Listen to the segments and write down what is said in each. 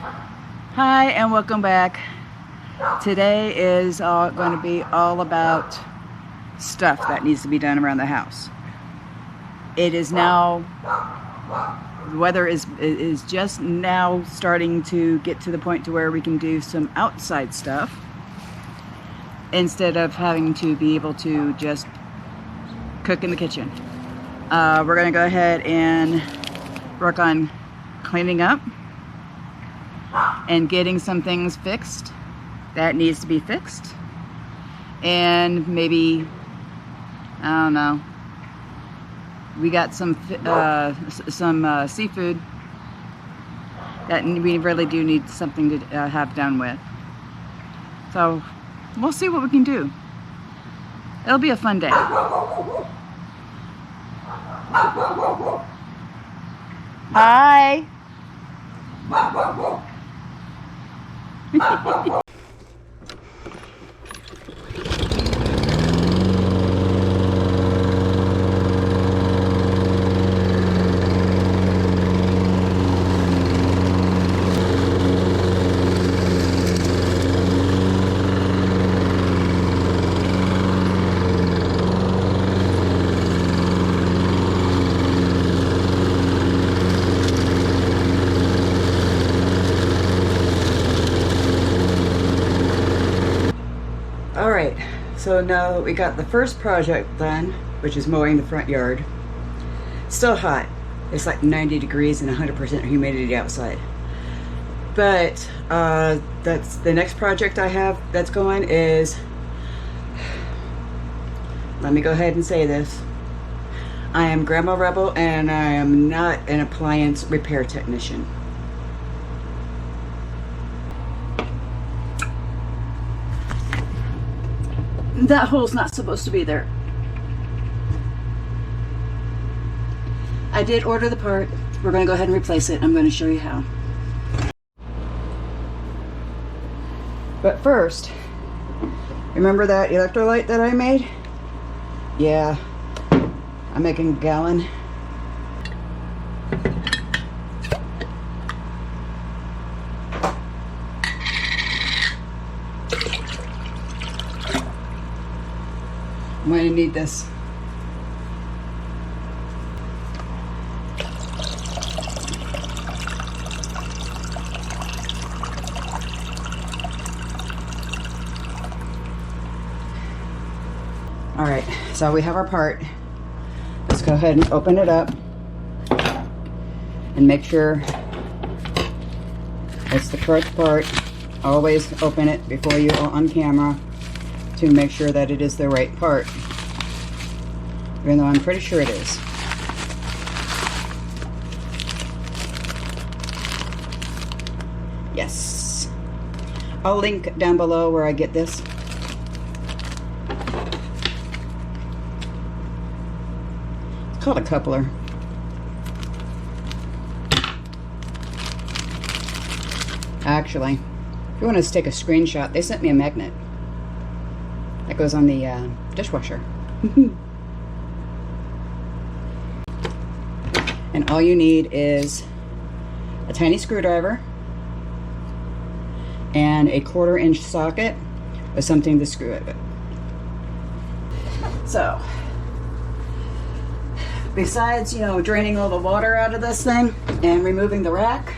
Hi and welcome back. Today is going to be all about stuff that needs to be done around the house. It is now, the weather is just now starting to get to the point to where we can do some outside stuff instead of having to be able to just cook in the kitchen. We're going to go ahead and work on cleaning up and getting some things fixed that needs to be fixed, and maybe, I don't know, we got some seafood that we really do need something to have done with. So we'll see what we can do. It'll be a fun day. Hi. Alright, so now that we got the first project done, which is mowing the front yard, still hot. It's like 90 degrees and 100% humidity outside. But that's the next project I have that's going is, let me go ahead and say this. I am Grandma Rebel and I am not an appliance repair technician. That hole's not supposed to be there. I did order the part. We're going to go ahead and replace it. I'm going to show you how. But first, remember that electrolyte that I made? Yeah, I'm making a gallon. I'm going to need this. All right, so we have our part. Let's go ahead and open it up and make sure it's the correct part. Always open it before you are on camera to make sure that it is the right part, even though I'm pretty sure it is. Yes. I'll link down below where I get this. It's called a coupler. Actually, if you want to take a screenshot, they sent me a magnet that goes on the dishwasher. And all you need is a tiny screwdriver and a 1/4 inch socket with something to screw it with. So, besides, draining all the water out of this thing and removing the rack,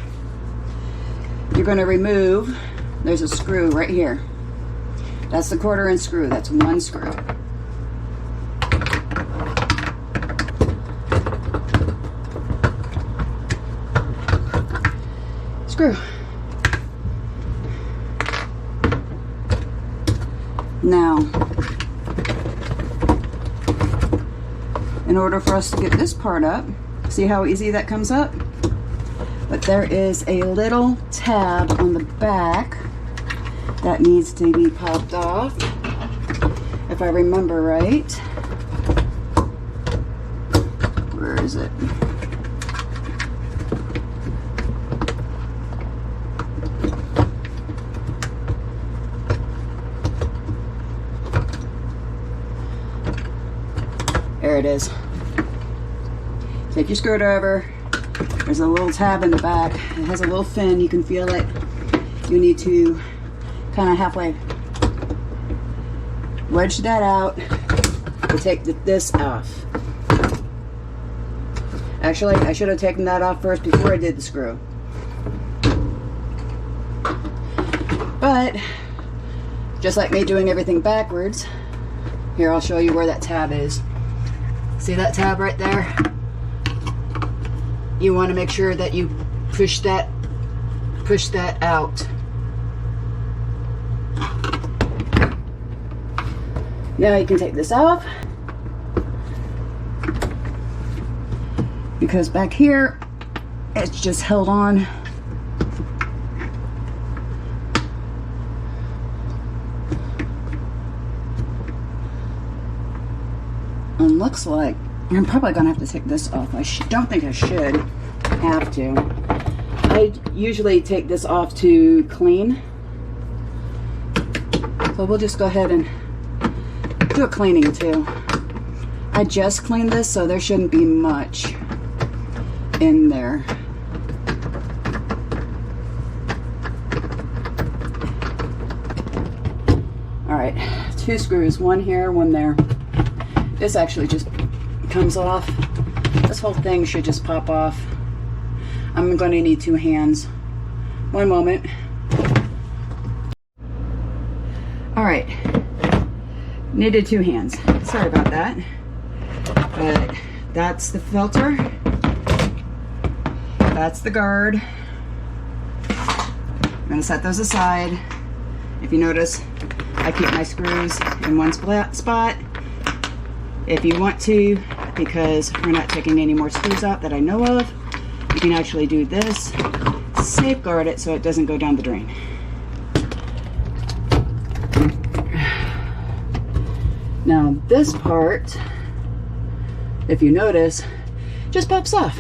you're going to remove, there's a screw right here. That's the 1/4 inch screw. That's one screw. Screw. Now, in order for us to get this part up, see how easy that comes up? But there is a little tab on the back that needs to be popped off, if I remember right. Where is it? There it is. Take your screwdriver, There's a little tab in the back. It has a little fin. You can feel it. You need to kind of halfway wedge that out to take this off. Actually, I should have taken that off first before I did the screw. But just like me doing everything backwards, here I'll show you where that tab is. See that tab right there? You want to make sure that you push that out. Now you can take this off, because back here it's just held on. And looks like I'm probably gonna have to take this off. I don't think I should have to. I usually take this off to clean, so we'll just go ahead and do a cleaning too. I just cleaned this, so there shouldn't be much in there. All right, 2 screws, one here, one there. This actually just comes off. This whole thing should just pop off. I'm going to need 2 hands. One moment. All right. Needed 2 hands. Sorry about that. But that's the filter. That's the guard. I'm going to set those aside. If you notice, I keep my screws in one spot. If you want to, because we're not taking any more screws out that I know of, you can actually do this, safeguard it so it doesn't go down the drain. Now this part, if you notice, just pops off.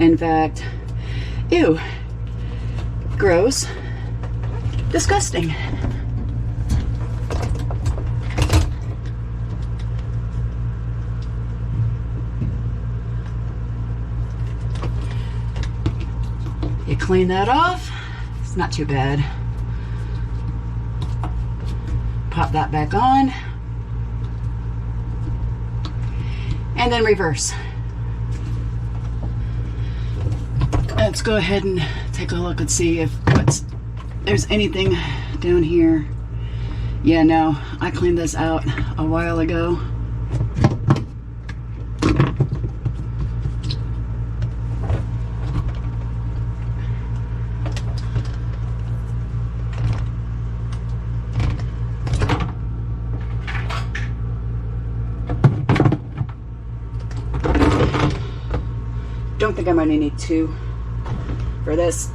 In fact, ew, gross, disgusting. You clean that off, it's not too bad. Pop that back on. And then reverse. Let's go ahead and take a look and see if there's anything down here. Yeah, no, I cleaned this out a while ago. Don't think I'm going to need 2 for this.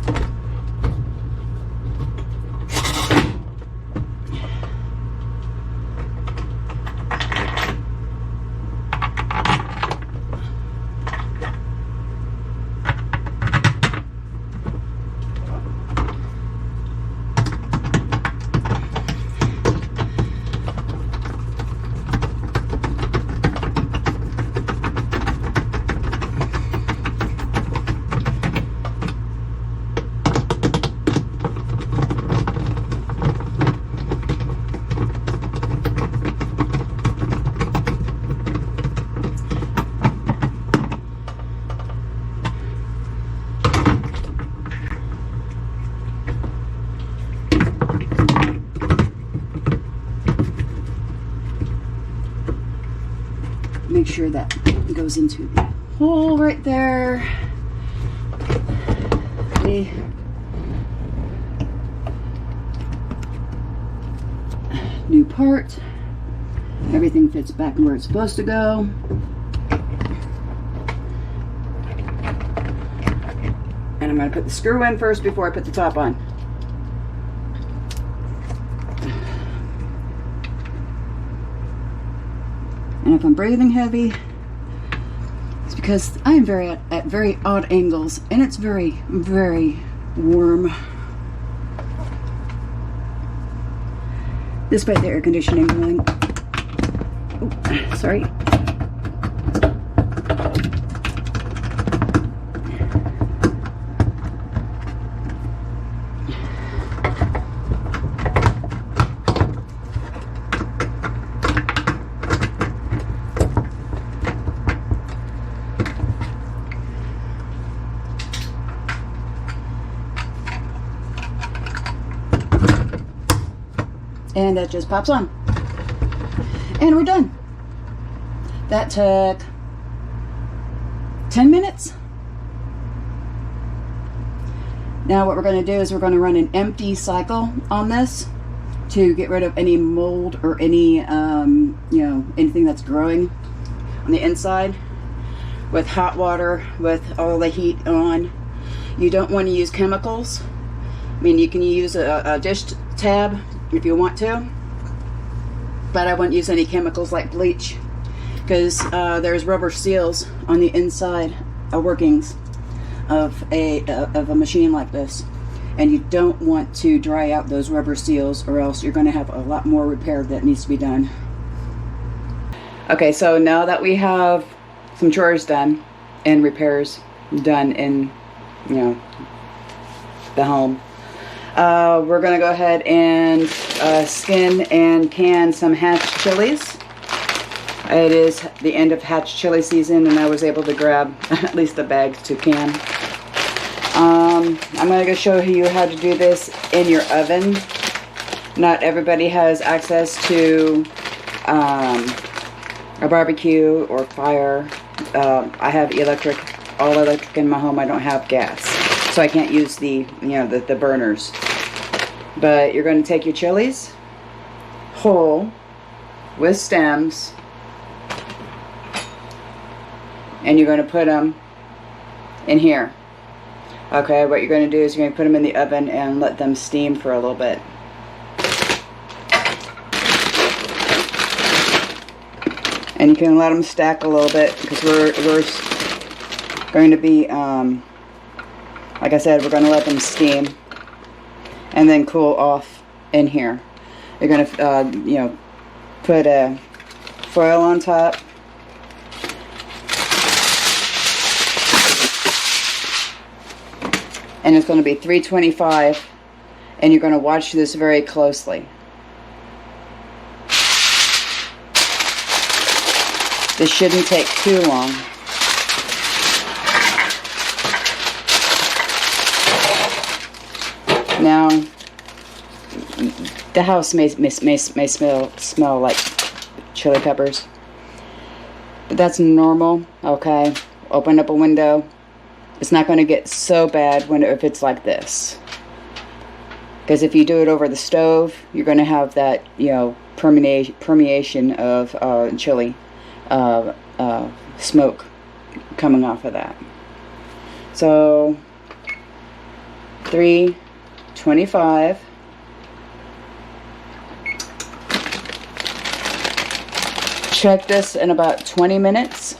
Make sure that goes into the hole right there. The new part. Everything fits back where it's supposed to go. And I'm going to put the screw in first before I put the top on. And if I'm breathing heavy, it's because I am at very odd angles, and it's very, very warm. Despite the air conditioning going. Oh, sorry. And that just pops on. And we're done. That took 10 minutes. Now what we're going to do is we're going to run an empty cycle on this to get rid of any mold or any, anything that's growing on the inside. With hot water, with all the heat on. You don't want to use chemicals. I mean, you can use a dish tab if you want to, but I wouldn't use any chemicals like bleach, because there's rubber seals on the inside workings of a machine like this, and you don't want to dry out those rubber seals, or else you're going to have a lot more repair that needs to be done. Okay, so now that we have some chores done and repairs done in, the home, we're going to go ahead and skin and can some hatch chilies. It is the end of hatch chili season, and I was able to grab at least a bag to can. I'm going to show you how to do this in your oven. Not everybody has access to a barbecue or fire. I have all electric in my home. I don't have gas, so I can't use the burners. But you're going to take your chilies whole with stems, and you're going to put them in here. Okay, what you're going to do is you're going to put them in the oven and let them steam for a little bit. And you can let them stack a little bit, because we're going to be, like I said, we're going to let them steam and then cool off in here. You're going to, put a foil on top. And it's going to be 325, and you're going to watch this very closely. This shouldn't take too long. Now, the house may smell like chili peppers, but that's normal. Okay, open up a window. It's not going to get so bad if it's like this, because if you do it over the stove, you're going to have that permeation of chili smoke coming off of that. So 325. Check this in about 20 minutes.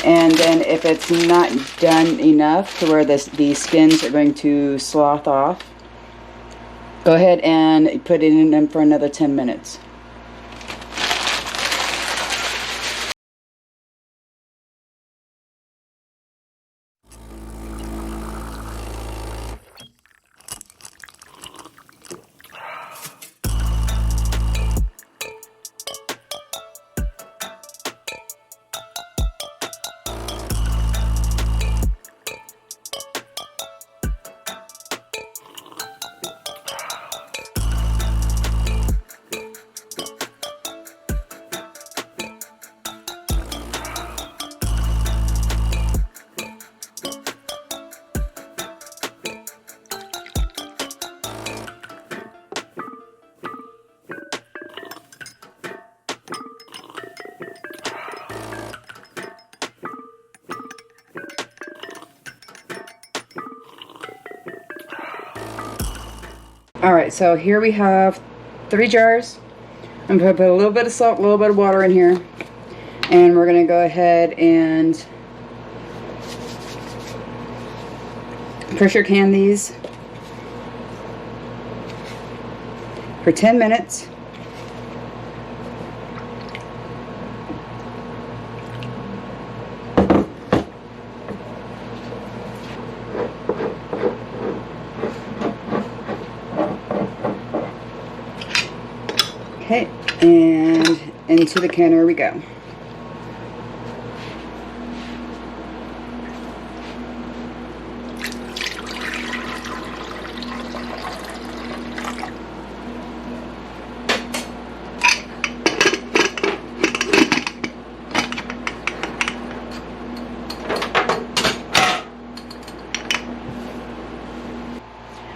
And then if it's not done enough to where the skins are going to slough off, go ahead and put it in them for another 10 minutes. Alright, so here we have 3 jars. I'm going to put a little bit of salt, a little bit of water in here. And we're going to go ahead and pressure can these for 10 minutes. Okay, and into the canner we go.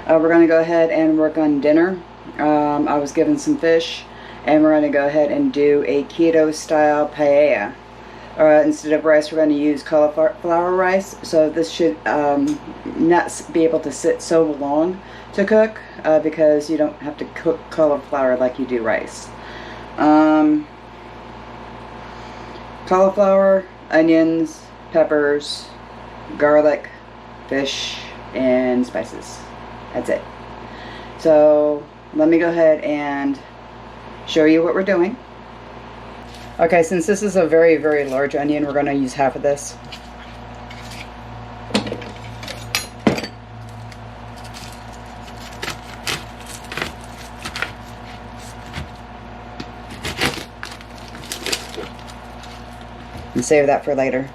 We're going to go ahead and work on dinner. I was given some fish, and we're going to go ahead and do a keto style paella. Instead of rice, we're going to use cauliflower rice. So this should not be able to sit so long to cook because you don't have to cook cauliflower like you do rice. Cauliflower, onions, peppers, garlic, fish, and spices. That's it. So let me go ahead and show you what we're doing. Okay, since this is a very, very large onion, we're going to use half of this. And save that for later.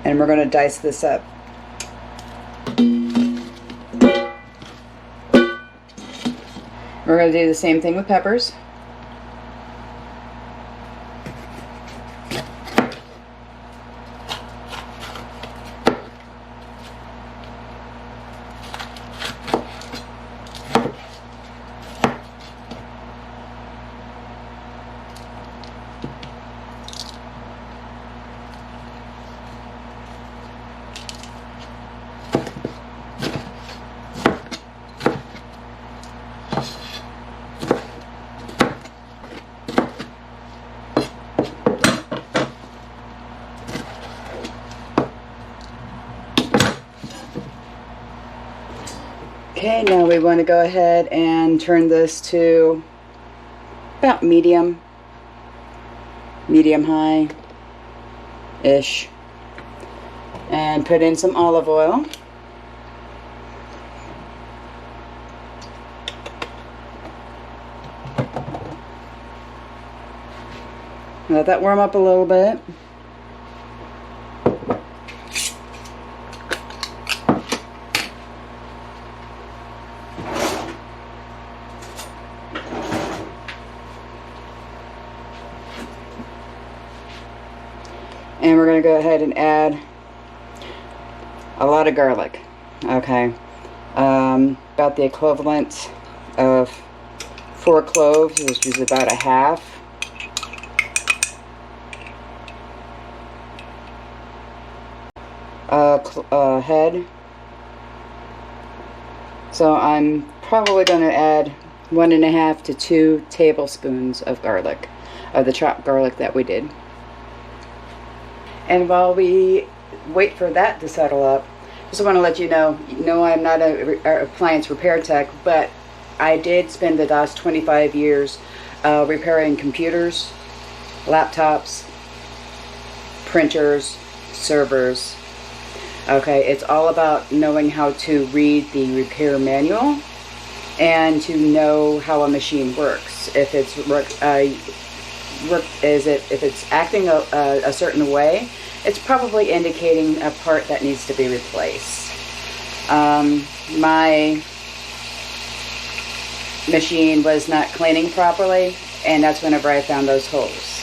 And we're going to dice this up. We're going to do the same thing with peppers. Okay, now we want to go ahead and turn this to about medium high-ish, and put in some olive oil. Let that warm up a little bit. And we're going to go ahead and add a lot of garlic. Okay, about the equivalent of 4 cloves, which is about a half. Head. So I'm probably going to add 1.5 to 2 tablespoons of garlic, of the chopped garlic that we did. And while we wait for that to settle up, just want to let you know, I'm not a appliance repair tech, but I did spend the last 25 years repairing computers, laptops, printers, servers. Okay, it's all about knowing how to read the repair manual and to know how a machine works. If it's if it's acting a certain way, it's probably indicating a part that needs to be replaced. My machine was not cleaning properly, and that's whenever I found those holes.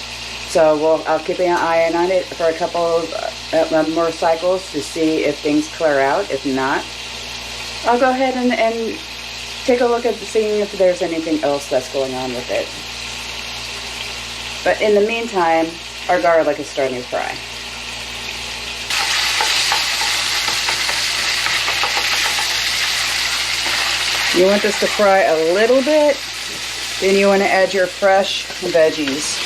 So I'll keep an eye on it for a couple of more cycles to see if things clear out. If not, I'll go ahead and take a look at seeing if there's anything else that's going on with it. But in the meantime, our garlic is starting to fry. You want this to fry a little bit, then you want to add your fresh veggies.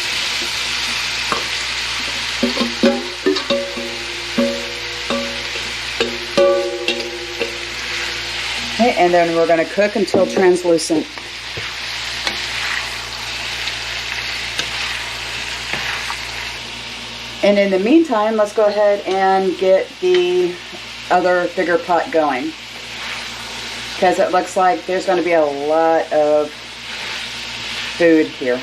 Okay, and then we're going to cook until translucent. And in the meantime, let's go ahead and get the other bigger pot going, because it looks like there's going to be a lot of food here.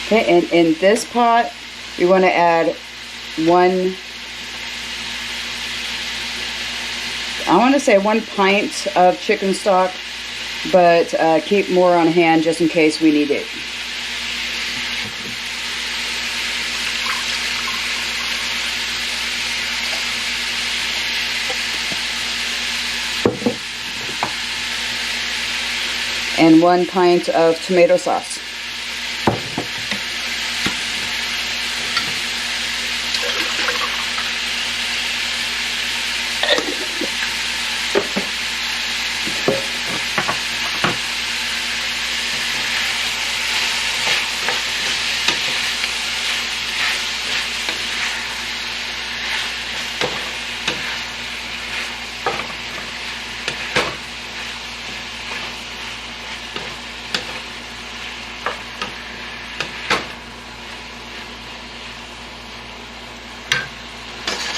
Okay, and in this pot, you want to add one pint of chicken stock, but keep more on hand just in case we need it. and 1 pint of tomato sauce.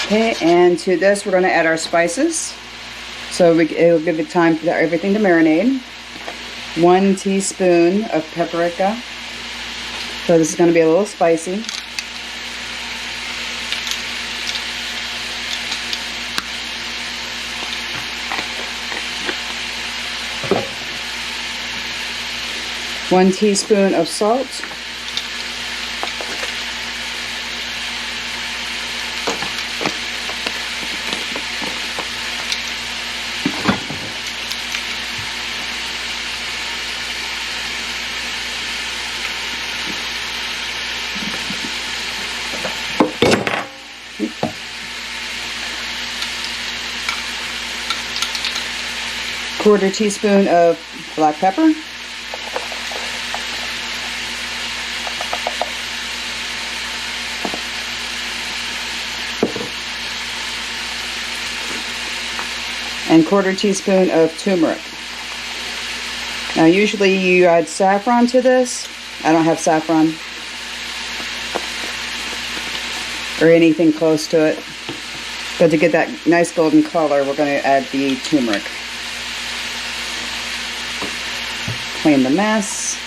Okay, and to this we're going to add our spices. So it'll give it time for everything to marinate. 1 teaspoon of paprika. So this is going to be a little spicy. One teaspoon of salt. Quarter teaspoon of black pepper. And quarter teaspoon of turmeric. Now usually you add saffron to this. I don't have saffron or anything close to it. But to get that nice golden color, we're going to add the turmeric. Clean the mess.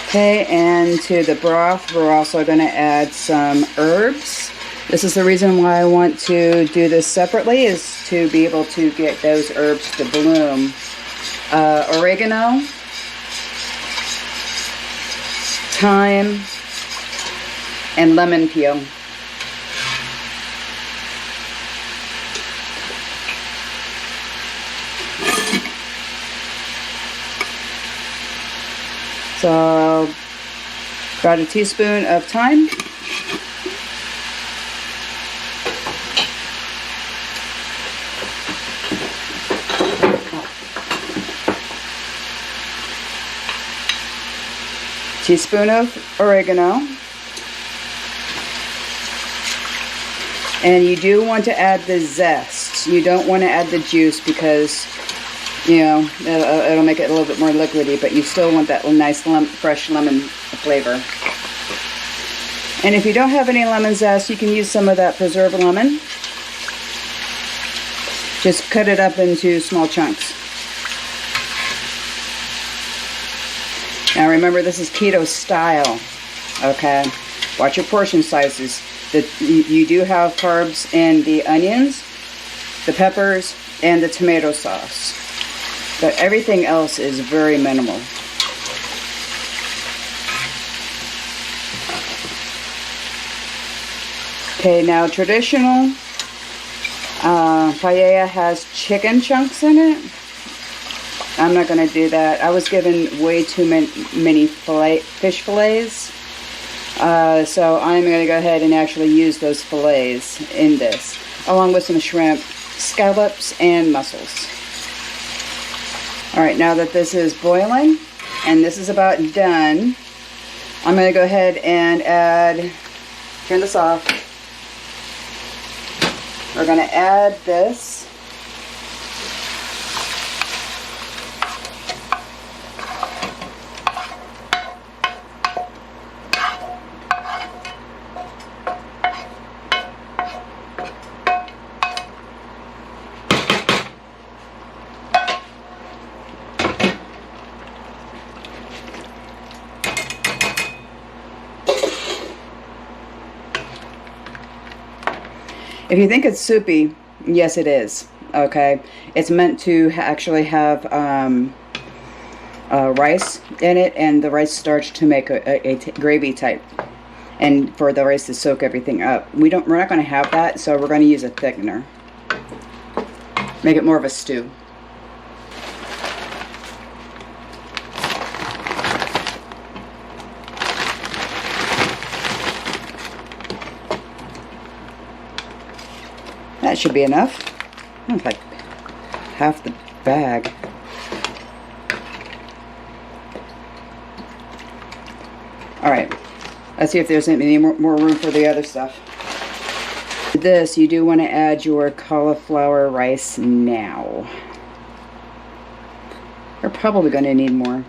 Okay, and to the broth, we're also going to add some herbs. This is the reason why I want to do this separately, is to be able to get those herbs to bloom. Oregano, thyme, and lemon peel. So, about a teaspoon of thyme. Teaspoon of oregano. And you do want to add the zest. You don't want to add the juice because, you know, it'll make it a little bit more liquidy, but you still want that nice fresh lemon flavor. And if you don't have any lemon zest, you can use some of that preserved lemon. Just cut it up into small chunks. Now remember, this is keto style, okay? Watch your portion sizes. You do have carbs in the onions, the peppers, and the tomato sauce. But everything else is very minimal. Okay, now traditional paella has chicken chunks in it. I'm not going to do that. I was given way too many fish fillets. So I'm going to go ahead and actually use those fillets in this, along with some shrimp, scallops, and mussels. Alright, now that this is boiling, and this is about done, I'm going to go ahead and turn this off. We're going to add this. If you think it's soupy, yes it is. Okay, it's meant to actually have rice in it, and the rice starch to make a gravy type, and for the rice to soak everything up. We're not going to have that, so we're going to use a thickener. Make it more of a stew. That should be enough. It's like half the bag. Alright, let's see if there's any more room for the other stuff. This, you do want to add your cauliflower rice now. You're probably going to need more.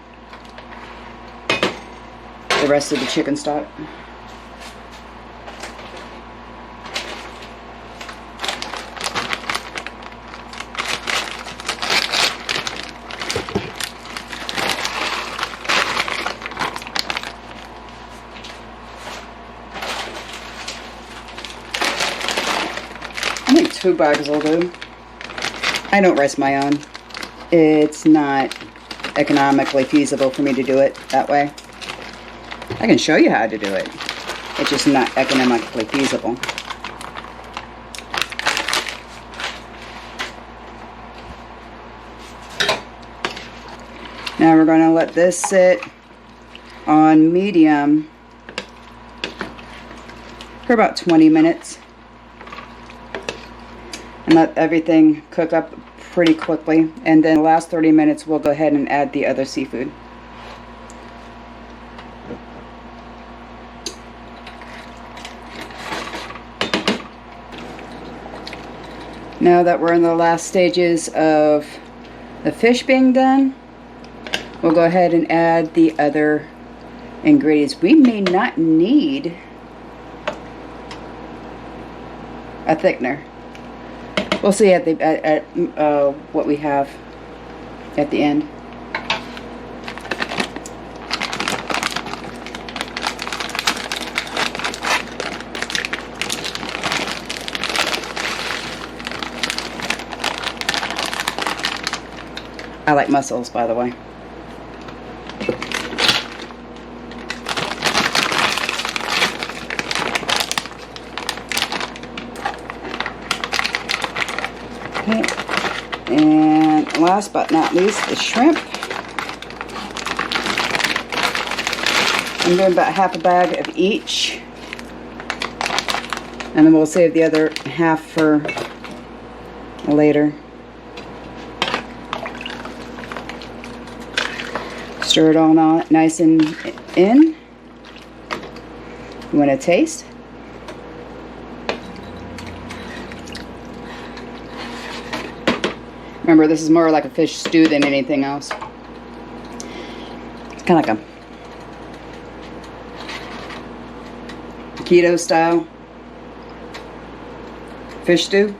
The rest of the chicken stock. I think 2 bags will do. I don't rice my own. It's not economically feasible for me to do it that way. I can show you how to do it. It's just not economically feasible. Now we're going to let this sit on medium for about 20 minutes. And let everything cook up pretty quickly, and then the last 30 minutes we'll go ahead and add the other seafood. Now that we're in the last stages of the fish being done, we'll go ahead and add the other ingredients. We may not need a thickener. We'll see at what we have at the end. I like mussels, by the way. And last but not least, the shrimp. I'm doing about half a bag of each. And then we'll save the other half for later. Stir it all nice and in. You want to taste? Remember, this is more like a fish stew than anything else. It's kind of like a keto style fish stew.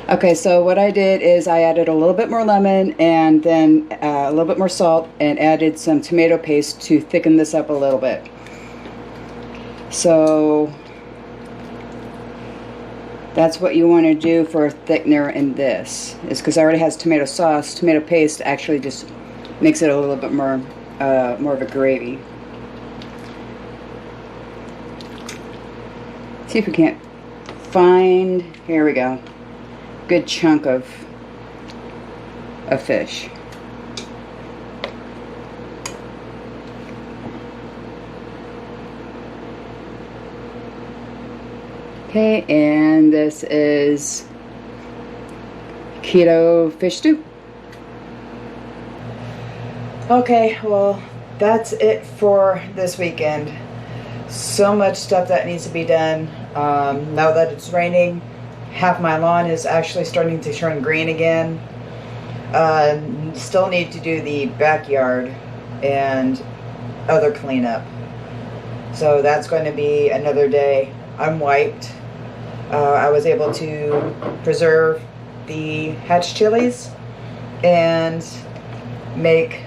Okay, so what I did is I added a little bit more lemon and then a little bit more salt and added some tomato paste to thicken this up a little bit. So that's what you want to do for a thickener in this, is because it already has tomato sauce. Tomato paste actually just makes it a little bit more of a gravy. See if we can't find, here we go, good chunk of fish. Okay, and this is keto fish stew. Okay, well, that's it for this weekend. So much stuff that needs to be done. Now that it's raining, half my lawn is actually starting to turn green again. Still need to do the backyard and other cleanup. So that's going to be another day. I'm wiped. I was able to preserve the hatch chilies and make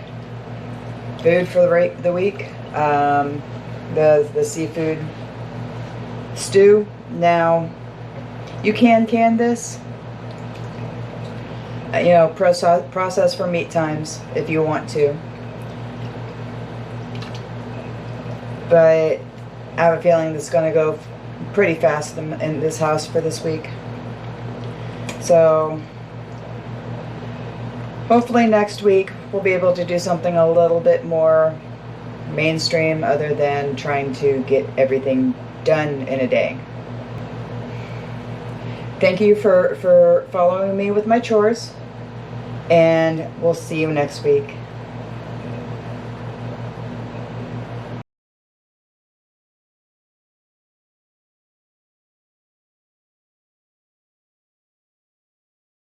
food for the week. The seafood stew. Now, you can this. You know, process for meat times if you want to. But I have a feeling this is going to go pretty fast in this house for this week. So hopefully next week we'll be able to do something a little bit more mainstream other than trying to get everything done in a day. Thank you for following me with my chores, and we'll see you next week.